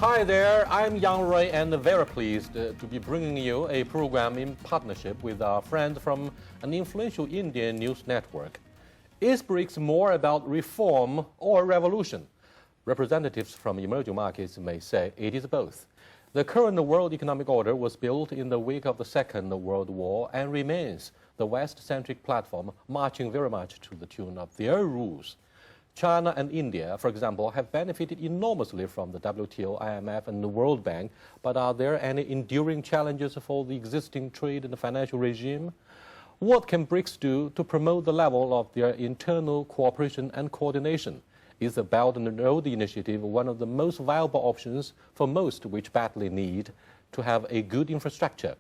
Hi there, I'm Yang Rui and very pleased to be bringing you a program in partnership with our friend from an influential Indian news network. Is BRICS more about reform or revolution? Representatives from emerging markets may say it is both. The current world economic order was built in the wake of the Second World War and remains the West-centric platform, marching very much to the tune of their rules. China and India, for example, have benefited enormously from the WTO, IMF, and the World Bank, but are there any enduring challenges for the existing trade and financial regime? What can BRICS do to promote the level of their internal cooperation and coordination? Is the Belt and Road Initiative one of the most viable options for most which badly need to have a good infrastructure?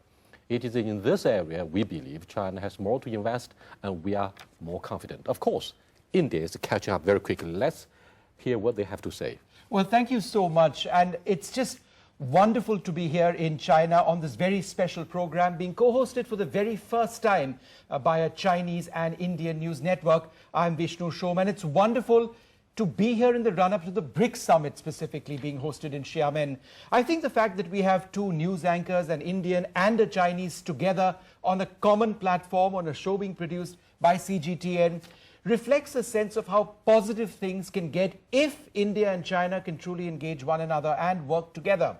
It is in this area we believe China has more to invest and we are more confident. Of course, India is catching up very quickly. Let's hear what they have to say. Well, thank you so much. And it's just wonderful to be here in China on this very special program being co-hosted for the very first time by a Chinese and Indian news network. I'm Vishnu Shom, and it's wonderful to be here in the run-up to the BRICS Summit, specifically being hosted in Xiamen. I think the fact that we have two news anchors, an Indian and a Chinese, together on a common platform, on a show being produced by CGTN, reflects a sense of how positive things can get if India and China can truly engage one another and work together.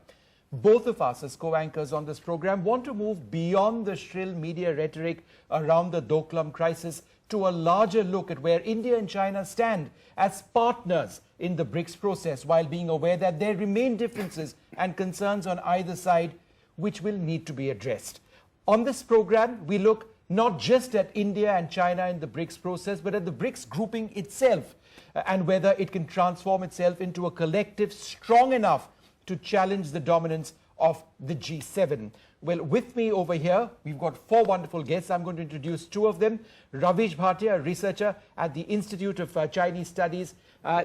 Both of us as co-anchors on this program want to move beyond the shrill media rhetoric around the Doklam crisis to a larger look at where India and China stand as partners in the BRICS process, while being aware that there remain differences and concerns on either side which will need to be addressed. On this program, we look not just at India and China in the BRICS process, but at the BRICS grouping itself and whether it can transform itself into a collective strong enough to challenge the dominance of the G7. Well, with me over here, we've got four wonderful guests. I'm going to introduce two of them. Ravish Bhatia, a researcher at the Institute of Chinese Studies.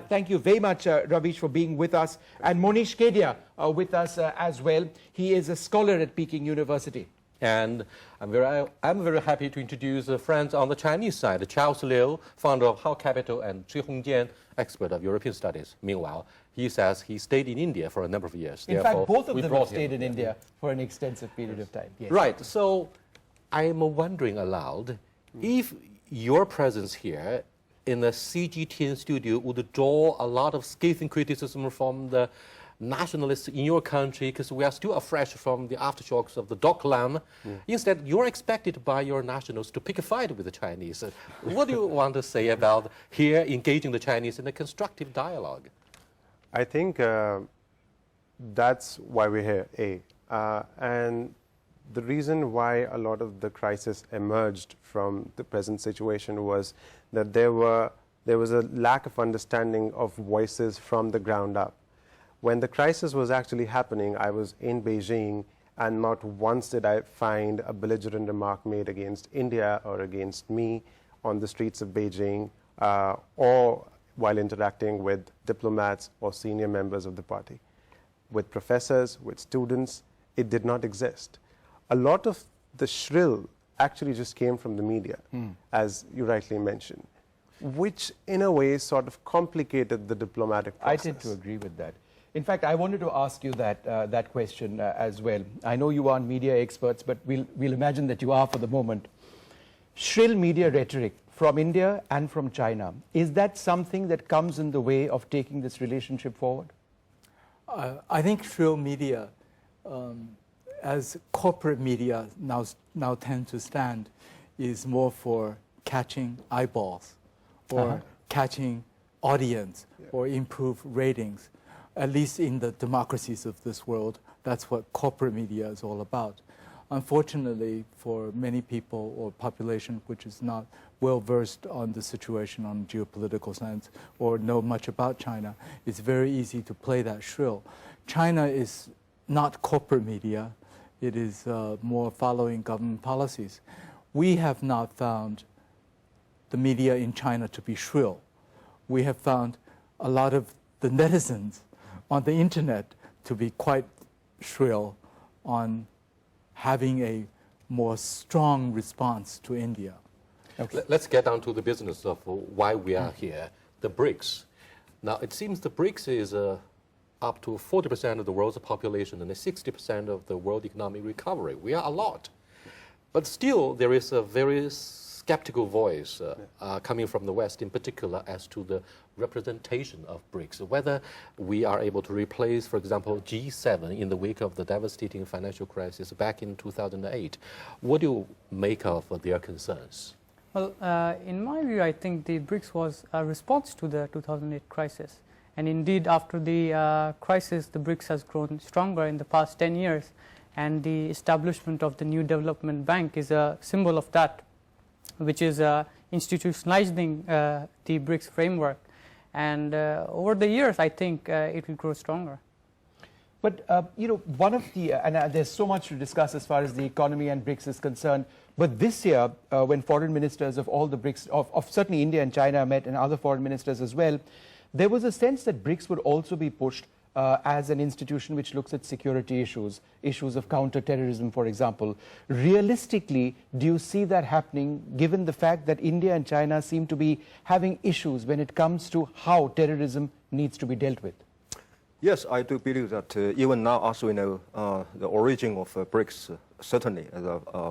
Thank you very much, Ravish, for being with us. And Monish Kedia with us as well. He is a scholar at Peking University. And I'm very happy to introduce friends on the Chinese side, Charles Liu, founder of How Capital, and Zhi Hongjian, expert of European studies. Meanwhile, he says he stayed in India for a number of years. In fact, both of them have stayed in India for an extensive period of time. Yes. Right. So I'm wondering aloud, if your presence here in the CGTN studio would draw a lot of scathing criticism from the nationalists in your country, because we are still afresh from the aftershocks of the Doklam. Instead, you're expected by your nationals to pick a fight with the Chinese. What do you want to say about here engaging the Chinese in a constructive dialogue? I think that's why we're here, and the reason why a lot of the crisis emerged from the present situation was that there was a lack of understanding of voices from the ground up. When the crisis was actually happening, I was in Beijing, and not once did I find a belligerent remark made against India or against me on the streets of Beijing or while interacting with diplomats or senior members of the party. With professors, with students, it did not exist. A lot of the shrill actually just came from the media, as you rightly mentioned, which in a way sort of complicated the diplomatic process. I tend to agree with that. In fact, I wanted to ask you that question as well. I know you aren't media experts, but we'll imagine that you are for the moment. Shrill media rhetoric from India and from China, is that something that comes in the way of taking this relationship forward? I think shrill media, as corporate media now tend to stand, is more for catching eyeballs or catching audience or improve ratings. At least in the democracies of this world, that's what corporate media is all about. Unfortunately, for many people or population which is not well versed on the situation on geopolitical sense or know much about China, it's very easy to play that shrill. China is not corporate media. It is more following government policies. We have not found the media in China to be shrill. We have found a lot of the netizens on the internet to be quite shrill on having a more strong response to India. Okay. Let's get down to the business of why we are here, the BRICS. Now, it seems the BRICS is up to 40% of the world's population and 60% of the world economic recovery. We are a lot. But still, there is a very skeptical voice coming from the West, in particular, as to the representation of BRICS, whether we are able to replace, for example, G7 in the wake of the devastating financial crisis back in 2008. What do you make of their concerns? Well, in my view, I think the BRICS was a response to the 2008 crisis. And indeed, after the crisis, the BRICS has grown stronger in the past 10 years. And the establishment of the new development bank is a symbol of that, which is institutionalizing the BRICS framework. And over the years, I think it will grow stronger. But, one of the, and there's so much to discuss as far as the economy and BRICS is concerned, but this year, when foreign ministers of all the BRICS, of certainly India and China met, and other foreign ministers as well, there was a sense that BRICS would also be pushed as an institution which looks at security issues, issues of counter-terrorism, for example. Realistically, do you see that happening, given the fact that India and China seem to be having issues when it comes to how terrorism needs to be dealt with? Yes, I do believe that even now, as we know, the origin of BRICS certainly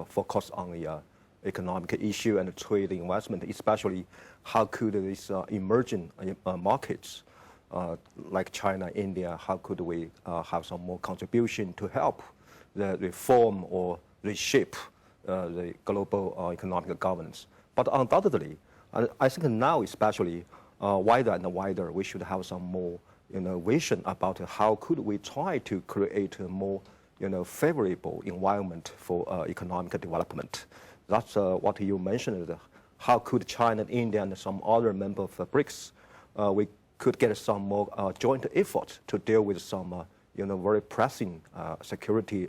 focus on the economic issue and trade investment, especially how could these emerging markets like China, India, how could we have some more contribution to help the reform or reshape the global economic governance. But undoubtedly, I think now especially wider and wider, we should have some more vision about how could we try to create a more favorable environment for economic development. That's what you mentioned. How could China, India, and some other members of BRICS, we could get some more joint effort to deal with some very pressing security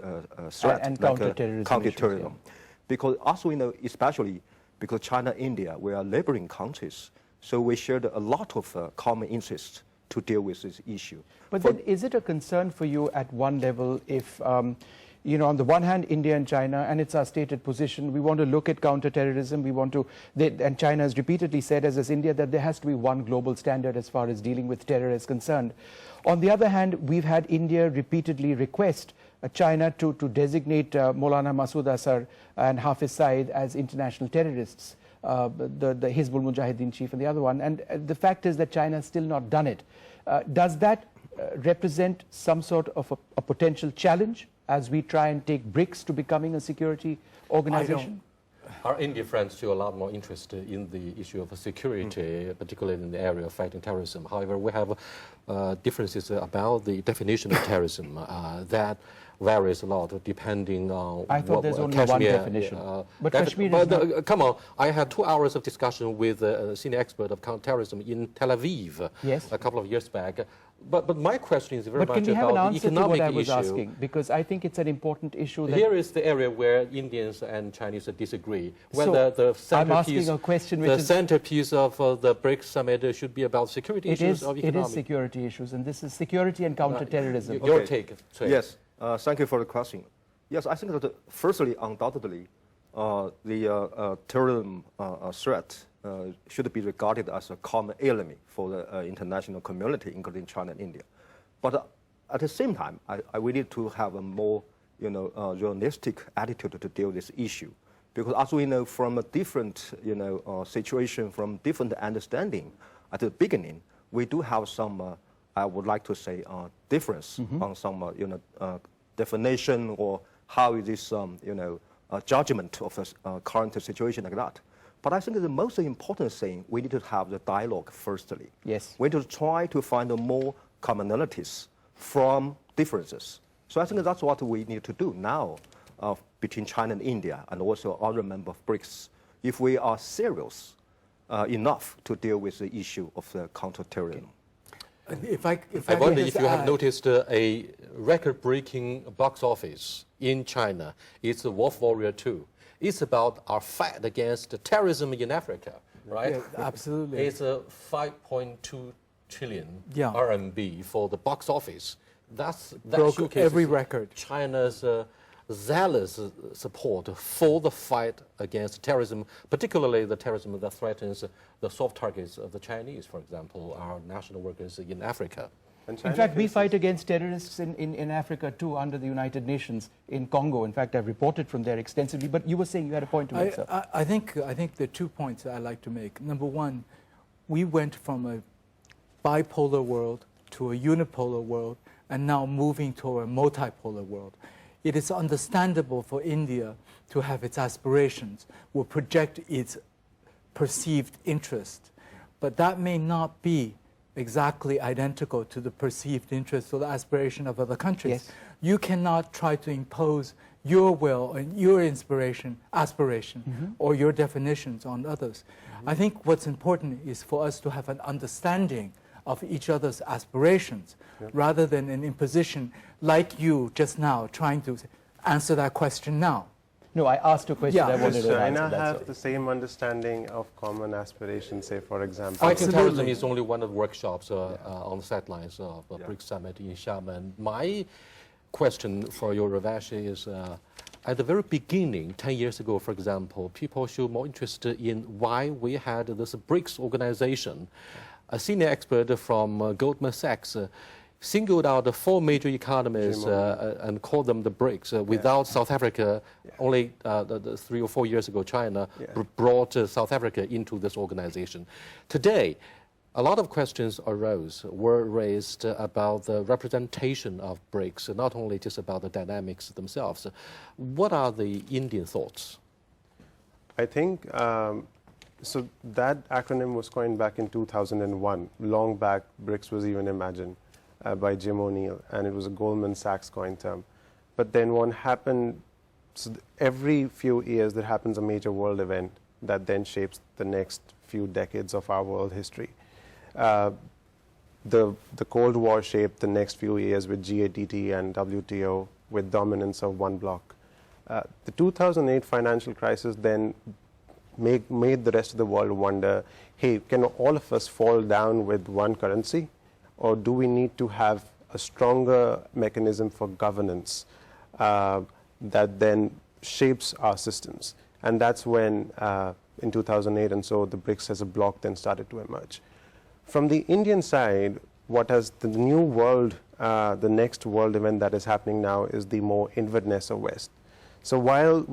threat and like counterterrorism. Yeah. Because as we know, especially because China, India, we are neighboring countries, so we shared a lot of common interests to deal with this issue. But then is it a concern for you at one level if, on the one hand, India and China, and it's our stated position, we want to look at counterterrorism, and China has repeatedly said, as India, that there has to be one global standard as far as dealing with terror is concerned. On the other hand, we've had India repeatedly request China to designate Maulana Masood Azhar and Hafiz Saeed as international terrorists. The Hizbul Mujahideen chief and the other one. And the fact is that China has still not done it. Does that represent some sort of a potential challenge as we try and take BRICS to becoming a security organization? Our Indian friends show a lot more interest in the issue of security, particularly in the area of fighting terrorism. However, we have differences about the definition of terrorism that varies a lot depending on I thought there's only Kashmir, one definition. But Kashmir is not... Come on, I had 2 hours of discussion with a senior expert of counterterrorism in Tel Aviv a couple of years back. But my question is very much about the economic issue. But can you have an answer to what I was asking? Because I think it's an important issue. That here is the area where Indians and Chinese disagree. Whether the centerpiece of the BRICS summit should be about security issues or economic. It is security issues, and this is security and counterterrorism. Your take. Yes, thank you for the question. Yes, I think that firstly, undoubtedly, the terrorism threat should be regarded as a common enemy for the international community, including China and India. But at the same time, we need to have a more realistic attitude to deal with this issue. Because as we know from a different situation, from different understanding at the beginning, we do have some, I would like to say, difference on some definition or how is this judgment of a current situation like that. But I think the most important thing, we need to have the dialogue firstly. Yes. We need to try to find more commonalities from differences. So I think that's what we need to do now between China and India and also other members of BRICS, if we are serious enough to deal with the issue of the counterterrorism. I wonder if you have noticed a record-breaking box office in China. It's Wolf Warrior 2. It's about our fight against terrorism in Africa, right? Yeah, absolutely. It's a 5.2 trillion RMB for the box office. That broke every record. China's zealous support for the fight against terrorism, particularly the terrorism that threatens the soft targets of the Chinese, for example, our national workers in Africa. And In China fact, we faces- fight against terrorists in Africa too, under the United Nations, in Congo. In fact, I've reported from there extensively. But you were saying you had a point to make, sir. I think there are 2 points that I'd like to make. Number one, we went from a bipolar world to a unipolar world, and now moving toward a multipolar world. It is understandable for India to have its aspirations, will project its perceived interest, but that may not be exactly identical to the perceived interest or the aspiration of other countries. Yes. You cannot try to impose your will and your aspiration, or your definitions on others. I think what's important is for us to have an understanding of each other's aspirations, rather than an imposition like you just now trying to answer that question now. No, I asked a question. Yeah. I wanted Does to answer China that. have so- the same understanding of common aspirations, say, for example? Fighting terrorism Absolutely. is only one of the workshops on the sidelines of the BRICS summit in Xiamen. My question for you, Urvashi, is at the very beginning, 10 years ago, for example, people showed more interest in why we had this BRICS organization. A senior expert from Goldman Sachs singled out the 4 major economies and called them the BRICS. Without South Africa, only the 3 or 4 years ago, China brought South Africa into this organization. Today, a lot of questions were raised about the representation of BRICS, not only just about the dynamics themselves. What are the Indian thoughts? I think, so that acronym was coined back in 2001. Long back, BRICS was even imagined by Jim O'Neill, and it was a Goldman Sachs coined term. But then what happened, so every few years there happens a major world event that then shapes the next few decades of our world history. The Cold War shaped the next few years with GATT and WTO, with dominance of one bloc. The 2008 financial crisis then made the rest of the world wonder, hey, can all of us fall down with one currency? Or do we need to have a stronger mechanism for governance that then shapes our systems? And that's when, in 2008 and so, the BRICS as a bloc then started to emerge. From the Indian side, what has the new world, the next world event that is happening now is the more inwardness of West. So while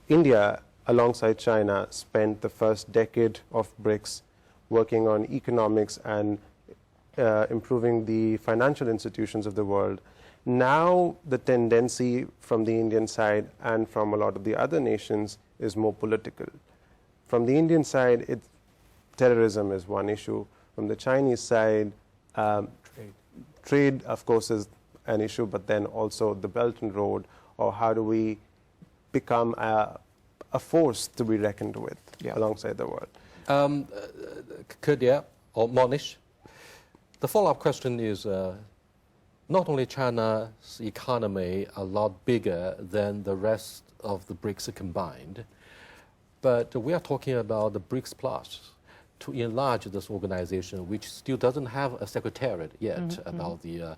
India, alongside China, spent the first decade of BRICS working on economics and improving the financial institutions of the world, now the tendency from the Indian side and from a lot of the other nations is more political. From the Indian side, terrorism is one issue. From the Chinese side, trade, of course, is an issue, but then also the Belt and Road, or how do we become a force to be reckoned with alongside the world. Kedia or Monish, the follow-up question is, not only China's economy a lot bigger than the rest of the BRICS combined, but we are talking about the BRICS Plus to enlarge this organization, which still doesn't have a secretariat yet about the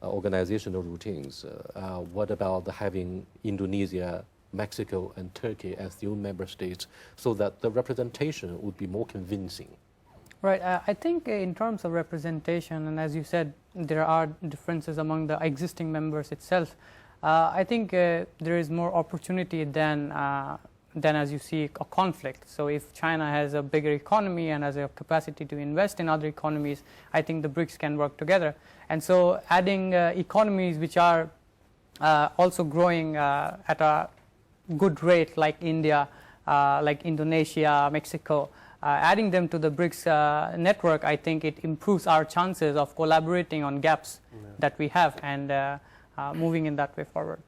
organizational routines. What about having Indonesia, Mexico, and Turkey as new member states so that the representation would be more convincing? Right. I think in terms of representation, and as you said, there are differences among the existing members itself. I think there is more opportunity than as you see a conflict. So if China has a bigger economy and has a capacity to invest in other economies, I think the BRICS can work together. And so adding economies which are also growing at a good rate, like India, like Indonesia, Mexico, adding them to the BRICS network, I think it improves our chances of collaborating on gaps that we have and moving in that way forward.